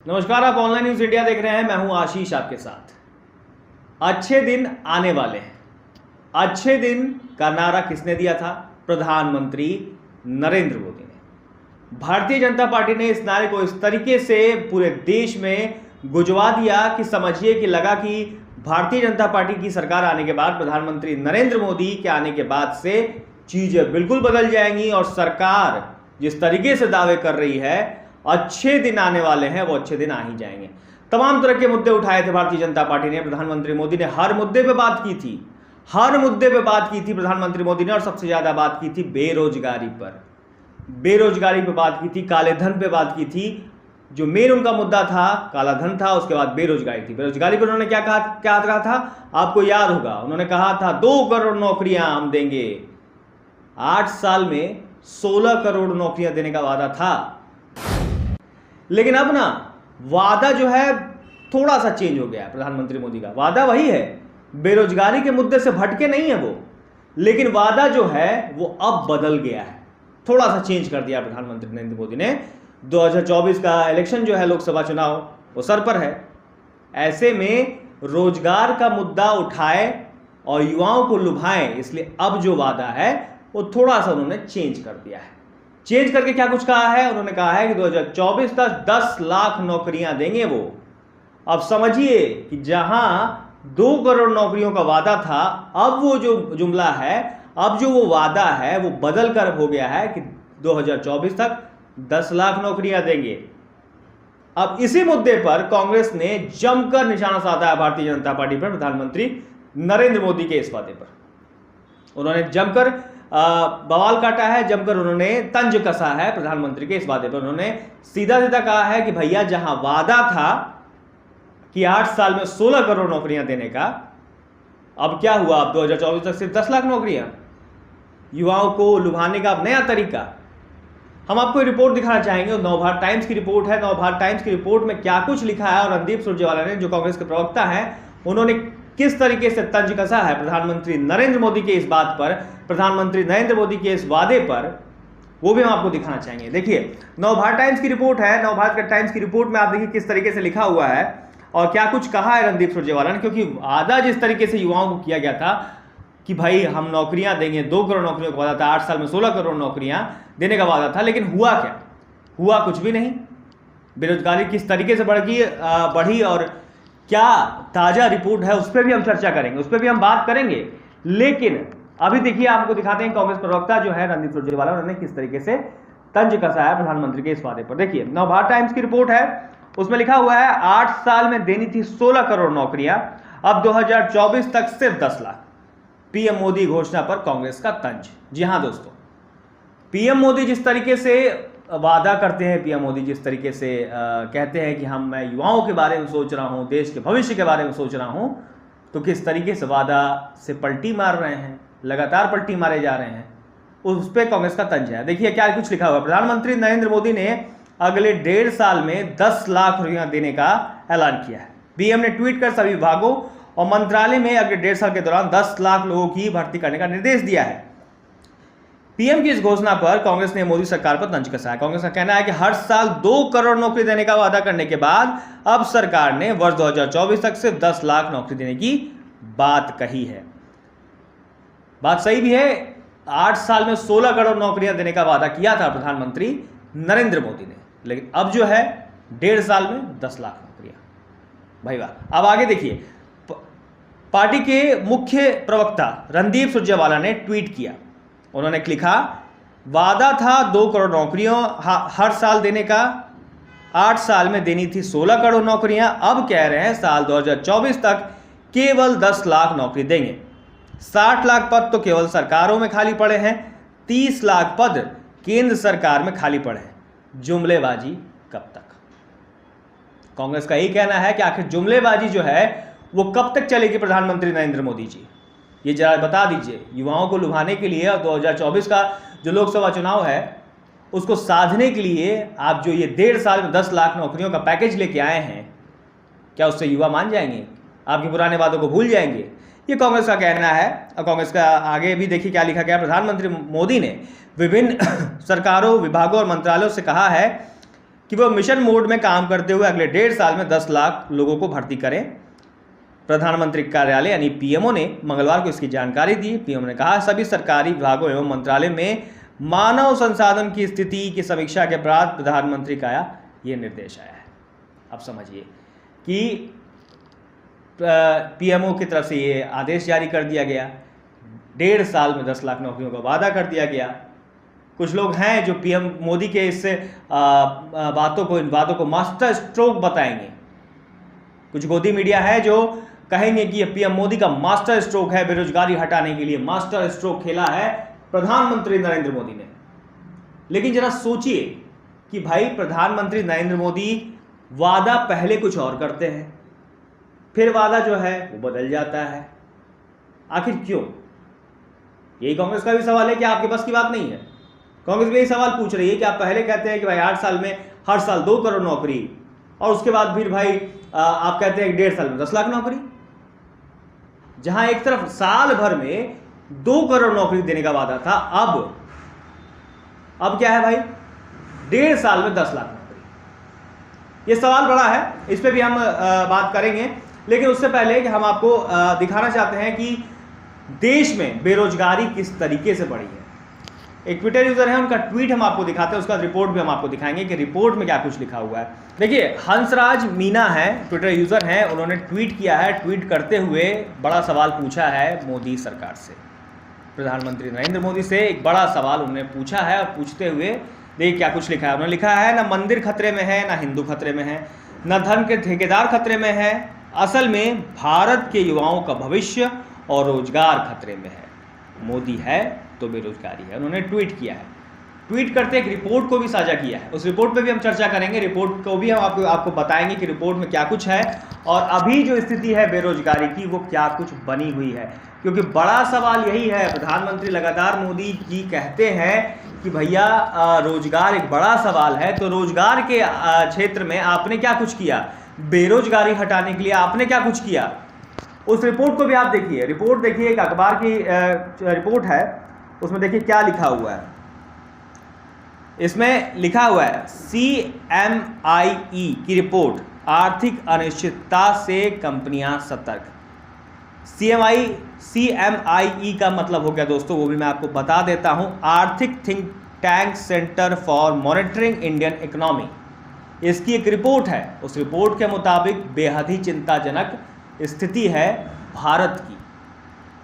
नमस्कार, आप online news India देख रहे हैं। मैं हूं आशीष आपके साथ। अच्छे दिन आने वाले हैं। अच्छे दिन का नारा किसने दिया था? प्रधानमंत्री नरेंद्र मोदी ने। भारतीय जनता पार्टी ने इस नारे को इस तरीके से पूरे देश में गुजवा दिया कि समझिए कि लगा कि भारतीय जनता पार्टी की सरकार आने के बाद, प्रधानमंत्री नरेंद्र मोदी के आने के बाद से चीजें बिल्कुल बदल जाएंगी और सरकार जिस तरीके से दावे कर रही है अच्छे दिन आने वाले हैं, वो अच्छे दिन आ ही जाएंगे। तमाम तरह के मुद्दे उठाए थे भारतीय जनता पार्टी ने। प्रधानमंत्री मोदी ने हर मुद्दे पे बात की थी, हर मुद्दे पे बात की थी प्रधानमंत्री मोदी ने। और सबसे ज्यादा बात की थी बेरोजगारी पर, बेरोजगारी पे बात की थी, काले धन पे बात की थी। जो मेन उनका मुद्दा था काला धन था, उसके बाद बेरोजगारी थी। बेरोजगारी पर उन्होंने क्या कहा था? आपको याद होगा, उन्होंने कहा था 2 करोड़ नौकरियां हम देंगे। 8 साल में 16 करोड़ नौकरियां देने का वादा था। लेकिन अब ना वादा जो है थोड़ा सा चेंज हो गया है। प्रधानमंत्री मोदी का वादा वही है, बेरोजगारी के मुद्दे से भटके नहीं है वो, लेकिन वादा जो है वो अब बदल गया है, थोड़ा सा चेंज कर दिया प्रधानमंत्री नरेंद्र मोदी ने। 2024 का इलेक्शन जो है, लोकसभा चुनाव, वो सर पर है। ऐसे में रोजगार का मुद्दा उठाए और युवाओं को लुभाएं, इसलिए अब जो वादा है वो थोड़ा सा उन्होंने चेंज कर दिया है। चेंज करके क्या कुछ कहा है? उन्होंने कहा है कि 2024 तक 10 लाख नौकरियां देंगे वो। अब समझिए कि जहां 2 करोड़ नौकरियों का वादा था, अब वो जो जुमला है, अब जो वो वादा है वो बदल कर हो गया है कि 2024 तक 10 लाख नौकरियां देंगे। अब इसी मुद्दे पर कांग्रेस ने जमकर निशाना साधा है भारतीय जनता पार्टी पर, प्रधानमंत्री नरेंद्र मोदी के इस वादे पर। उन्होंने जमकर बवाल काटा है, जमकर उन्होंने तंज कसा है प्रधानमंत्री के इस वादे पर। उन्होंने सीधा सीधा कहा है कि भैया, जहां वादा था कि 8 साल में 16 करोड़ नौकरियां देने का, अब क्या हुआ? अब 2024 तक सिर्फ 10 लाख नौकरियां। युवाओं को लुभाने का अब नया तरीका। हम आपको रिपोर्ट दिखाना चाहेंगे, नवभारत टाइम्स की रिपोर्ट है। नवभारत टाइम्स की रिपोर्ट में क्या कुछ लिखा है और रणदीप सुरजेवाला ने, जो कांग्रेस के प्रवक्ता हैं, उन्होंने किस तरीके से तंज कसा है प्रधानमंत्री नरेंद्र मोदी के इस बात पर, प्रधानमंत्री नरेंद्र मोदी के इस वादे पर, वो भी हम आपको दिखाना चाहेंगे। देखिए, नवभारत टाइम्स की रिपोर्ट है। नवभारत टाइम्स की रिपोर्ट में आप देखिए किस तरीके से लिखा हुआ है और क्या कुछ कहा है रणदीप सुरजेवाला ने। क्योंकि वादा जिस तरीके से युवाओं को किया गया था कि भाई हम नौकरियां देंगे, 2 करोड़ नौकरियों का वादा था, 8 साल में 16 करोड़ नौकरियां देने का वादा था, लेकिन हुआ क्या? हुआ कुछ भी नहीं। बेरोजगारी किस तरीके से बढ़ी और क्या ताजा रिपोर्ट है, उस पर भी हम चर्चा करेंगे, उस पर भी हम बात करेंगे। लेकिन अभी देखिए, आपको दिखाते हैं कांग्रेस प्रवक्ता जो है रणदीप सुरजेवाला, उन्होंने किस तरीके से तंज कसा है प्रधानमंत्री के इस वादे पर। देखिए, नवभारत टाइम्स की रिपोर्ट है, उसमें लिखा हुआ है 8 साल में देनी थी 16 करोड़ नौकरियां, अब 2024 तक सिर्फ 10 लाख। पीएम मोदी घोषणा पर कांग्रेस का तंज। जी हां दोस्तों, पीएम मोदी जिस तरीके से वादा करते हैं, पीएम मोदी जिस तरीके से कहते हैं कि मैं युवाओं के बारे में सोच रहा हूं, देश के भविष्य के बारे में सोच रहा हूं, तो किस तरीके से वादा से पलटी मार रहे हैं, लगातार पलटी मारे जा रहे हैं, उस पर कांग्रेस का तंज है। देखिए क्या कुछ लिखा हुआ है। प्रधानमंत्री नरेंद्र मोदी ने अगले 1.5 साल में 10 लाख रुपया देने का ऐलान किया है। पीएम ने ट्वीट कर सभी विभागों और मंत्रालय में अगले 1.5 साल के दौरान 10 लाख लोगों की भर्ती करने का निर्देश दिया है। पीएम की इस घोषणा पर कांग्रेस ने मोदी सरकार पर तंज कसा है। कांग्रेस का कहना है कि हर साल 2 करोड़ नौकरी देने का वादा करने के बाद अब सरकार ने वर्ष 2024 तक सिर्फ 10 लाख नौकरी देने की बात कही है। बात सही भी है। 8 साल में 16 करोड़ नौकरियां देने का वादा किया था प्रधानमंत्री नरेंद्र मोदी ने, लेकिन अब जो है 1.5 साल में 10 लाख नौकरियां। भाई वाह। अब आगे देखिए, पार्टी के मुख्य प्रवक्ता रणदीप सुरजेवाला ने ट्वीट किया। उन्होंने लिखा, वादा था 2 करोड़ नौकरियों हर साल देने का, 8 साल में देनी थी 16 करोड़ नौकरियां, अब कह रहे हैं साल 2024 तक केवल 10 लाख नौकरी देंगे। 60 लाख पद तो केवल सरकारों में खाली पड़े हैं, 30 लाख पद केंद्र सरकार में खाली पड़े हैं। जुमलेबाजी कब तक? कांग्रेस का यही कहना है कि आखिर जुमलेबाजी जो है वो कब तक चलेगी? प्रधानमंत्री नरेंद्र मोदी जी, ये जरा बता दीजिए। युवाओं को लुभाने के लिए 2024 का जो लोकसभा चुनाव है उसको साधने के लिए आप जो ये 1.5 साल में 10 लाख नौकरियों का पैकेज लेके आए हैं, क्या उससे युवा मान जाएंगे? आपके पुराने वादों को भूल जाएंगे? ये कांग्रेस का कहना है। और कांग्रेस का आगे भी देखिए क्या लिखा गया। प्रधानमंत्री मोदी ने विभिन्न सरकारों, विभागों और मंत्रालयों से कहा है कि वो मिशन मोड में काम करते हुए अगले 1.5 साल में 10 लाख लोगों को भर्ती करें। प्रधानमंत्री कार्यालय यानी पीएमओ ने मंगलवार को इसकी जानकारी दी। पीएमओ ने कहा सभी सरकारी विभागों एवं मंत्रालय में मानव संसाधन की स्थिति की समीक्षा के बाद प्रधानमंत्री का ये निर्देश आया है। अब समझिए कि पीएमओ की तरफ से ये आदेश जारी कर दिया गया, 1.5 साल में 10 लाख नौकरियों का वादा कर दिया गया। कुछ लोग हैं जो पीएम मोदी के इस इन बातों को मास्टर स्ट्रोक बताएंगे। कुछ गोदी मीडिया है जो कहेंगे कि ये पीएम मोदी का मास्टर स्ट्रोक है, बेरोजगारी हटाने के लिए मास्टर स्ट्रोक खेला है प्रधानमंत्री नरेंद्र मोदी ने। लेकिन जरा सोचिए कि भाई प्रधानमंत्री नरेंद्र मोदी वादा पहले कुछ और करते हैं, फिर वादा जो है वो बदल जाता है। आखिर क्यों? यही कांग्रेस का भी सवाल है कि आपके बस की बात नहीं है। कांग्रेस भी यही सवाल पूछ रही है कि आप पहले कहते हैं कि भाई 8 साल में हर साल 2 करोड़ नौकरी, और उसके बाद फिर भाई आप कहते हैं 1.5 साल में 10 लाख नौकरी। जहां एक तरफ साल भर में 2 करोड़ नौकरी देने का वादा था, अब क्या है भाई? 1.5 साल में 10 लाख नौकरी। ये सवाल बड़ा है, इस पे भी हम बात करेंगे। लेकिन उससे पहले कि हम आपको दिखाना चाहते हैं कि देश में बेरोजगारी किस तरीके से बढ़ी है। एक ट्विटर यूजर है, उनका ट्वीट हम आपको दिखाते हैं, उसका रिपोर्ट भी हम आपको दिखाएंगे कि रिपोर्ट में क्या कुछ लिखा हुआ है। देखिए, हंसराज मीना है, ट्विटर यूजर हैं, उन्होंने ट्वीट किया है। ट्वीट करते हुए बड़ा सवाल पूछा है मोदी सरकार से, प्रधानमंत्री नरेंद्र मोदी से एक बड़ा सवाल उन्होंने पूछा है। और पूछते हुए देखिए क्या कुछ लिखा है। उन्होंने लिखा है, ना मंदिर खतरे में है, ना हिंदू खतरे में है, ना धर्म के ठेकेदार खतरे में है, असल में भारत के युवाओं का भविष्य और रोजगार खतरे में है। मोदी है तो बेरोजगारी है। उन्होंने ट्वीट किया है। ट्वीट करते एक रिपोर्ट को भी साझा किया है। उस रिपोर्ट पे भी हम चर्चा करेंगे, रिपोर्ट को भी हम आपको बताएंगे कि रिपोर्ट में क्या कुछ है और अभी जो स्थिति है बेरोजगारी की वो क्या कुछ बनी हुई है। क्योंकि बड़ा सवाल यही है, प्रधानमंत्री लगातार मोदी जी कहते हैं कि भैया रोजगार एक बड़ा सवाल है, तो रोजगार के क्षेत्र में आपने क्या कुछ किया, बेरोजगारी हटाने के लिए आपने क्या कुछ किया। उस रिपोर्ट को भी आप देखिए। रिपोर्ट देखिए, एक अखबार की रिपोर्ट है, उसमें देखिए क्या लिखा हुआ है। इसमें लिखा हुआ है CMIE की रिपोर्ट, आर्थिक अनिश्चितता से कंपनियां सतर्क। CMIE का मतलब हो गया दोस्तों, वो भी मैं आपको बता देता हूं, आर्थिक think tank centre for monitoring Indian economy. इसकी एक रिपोर्ट है। उस रिपोर्ट के मुताबिक बेहद ही चिंताजनक स्थिति है भारत की।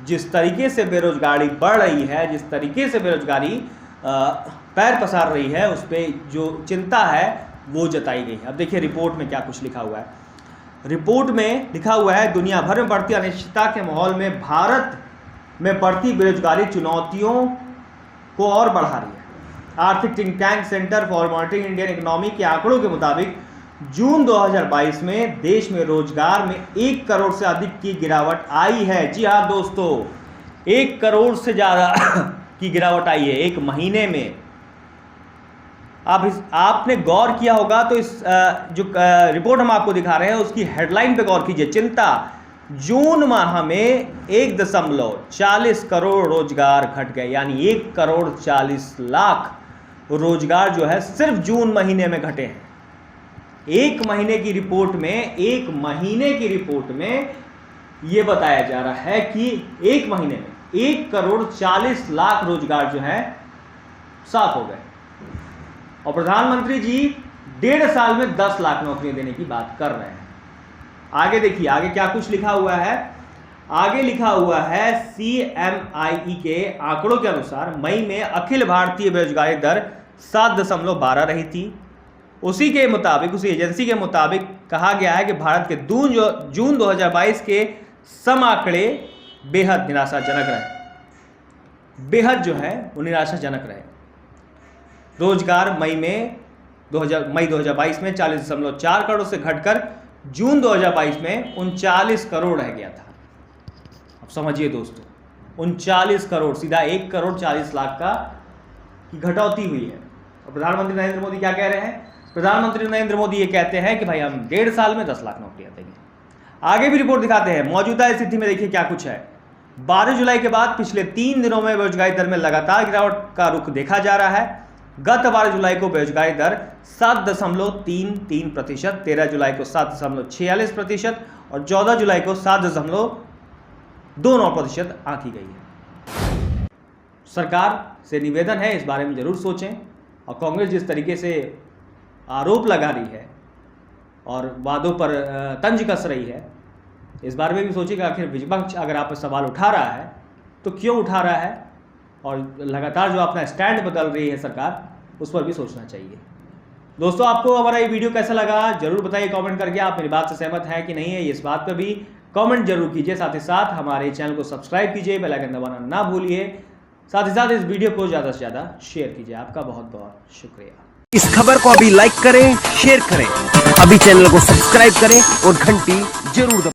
जिस तरीके से बेरोजगारी बढ़ रही है, जिस तरीके से बेरोजगारी पैर पसार रही है, उस पर जो चिंता है वो जताई गई है। अब देखिए रिपोर्ट में क्या कुछ लिखा हुआ है। रिपोर्ट में लिखा हुआ है, दुनिया भर में बढ़ती अनिश्चितता के माहौल में भारत में बढ़ती बेरोजगारी चुनौतियों को और बढ़ा रही है। आर्थिक think tank centre for monitoring Indian economy के आंकड़ों के मुताबिक जून 2022 में देश में रोजगार में 1 करोड़ से अधिक की गिरावट आई है। जी हाँ दोस्तों, 1 करोड़ से ज़्यादा की गिरावट आई है एक महीने में। आपने गौर किया होगा तो इस जो रिपोर्ट हम आपको दिखा रहे हैं उसकी हेडलाइन पे गौर कीजिए, चिंता, जून माह में 1.40 करोड़ रोजगार घट गए, यानी 1 करोड़ 40 लाख रोजगार जो है सिर्फ जून महीने में घटे हैं। एक महीने की रिपोर्ट में यह बताया जा रहा है कि एक महीने में 1 करोड़ 40 लाख रोजगार जो है साफ हो गए। और प्रधानमंत्री जी 1.5 साल में 10 लाख नौकरियां देने की बात कर रहे हैं। आगे देखिए, आगे क्या कुछ लिखा हुआ है। आगे लिखा हुआ है, CMIE के आंकड़ों के अनुसार मई में अखिल भारतीय बेरोजगारी दर 7.12 रही थी। उसी के मुताबिक, उसी एजेंसी के मुताबिक कहा गया है कि भारत के जून 2022 के सम आंकड़े बेहद निराशाजनक रहे। बेहद जो है वो निराशाजनक रहे। रोजगार मई 2022 में 40.4 करोड़ से घटकर जून 2022 में 39 करोड़ रह गया था। अब समझिए दोस्तों, 39 करोड़, सीधा 1 करोड़ 40 लाख का की घटौती हुई है। और प्रधानमंत्री नरेंद्र मोदी क्या कह रहे हैं? प्रधानमंत्री नरेंद्र मोदी ये कहते हैं कि भाई हम 1.5 साल में 10 लाख नौकरियां देंगे। आगे भी रिपोर्ट दिखाते हैं। मौजूदा स्थिति में देखिए क्या कुछ है। 12 जुलाई के बाद पिछले 3 दिनों में बेरोजगारी दर में लगातार गिरावट का रुख देखा जा रहा है। गत 12 जुलाई को बेरोजगारी दर 7.33%, 13 जुलाई को 7.46% और 14 जुलाई को 7.29% आंकी गई है। सरकार से निवेदन है, इस बारे में जरूर सोचें। और कांग्रेस जिस तरीके से आरोप लगा रही है और वादों पर तंज कस रही है, इस बारे में भी सोचिएगा। आखिर विपक्ष अगर आप पर सवाल उठा रहा है तो क्यों उठा रहा है, और लगातार जो अपना स्टैंड बदल रही है सरकार, उस पर भी सोचना चाहिए। दोस्तों, आपको हमारा ये वीडियो कैसा लगा जरूर बताइए कमेंट करके। आप मेरी बात से सहमत हैं कि नहीं है, इस बात पर भी कमेंट जरूर कीजिए। साथ ही साथ हमारे चैनल को सब्सक्राइब कीजिए, बेल आइकन दबाना ना भूलिए। साथ ही साथ इस वीडियो को ज़्यादा से ज़्यादा शेयर कीजिए। आपका बहुत बहुत शुक्रिया। इस खबर को अभी लाइक करें, शेयर करें, अभी चैनल को सब्सक्राइब करें और घंटी जरूर दबाएं।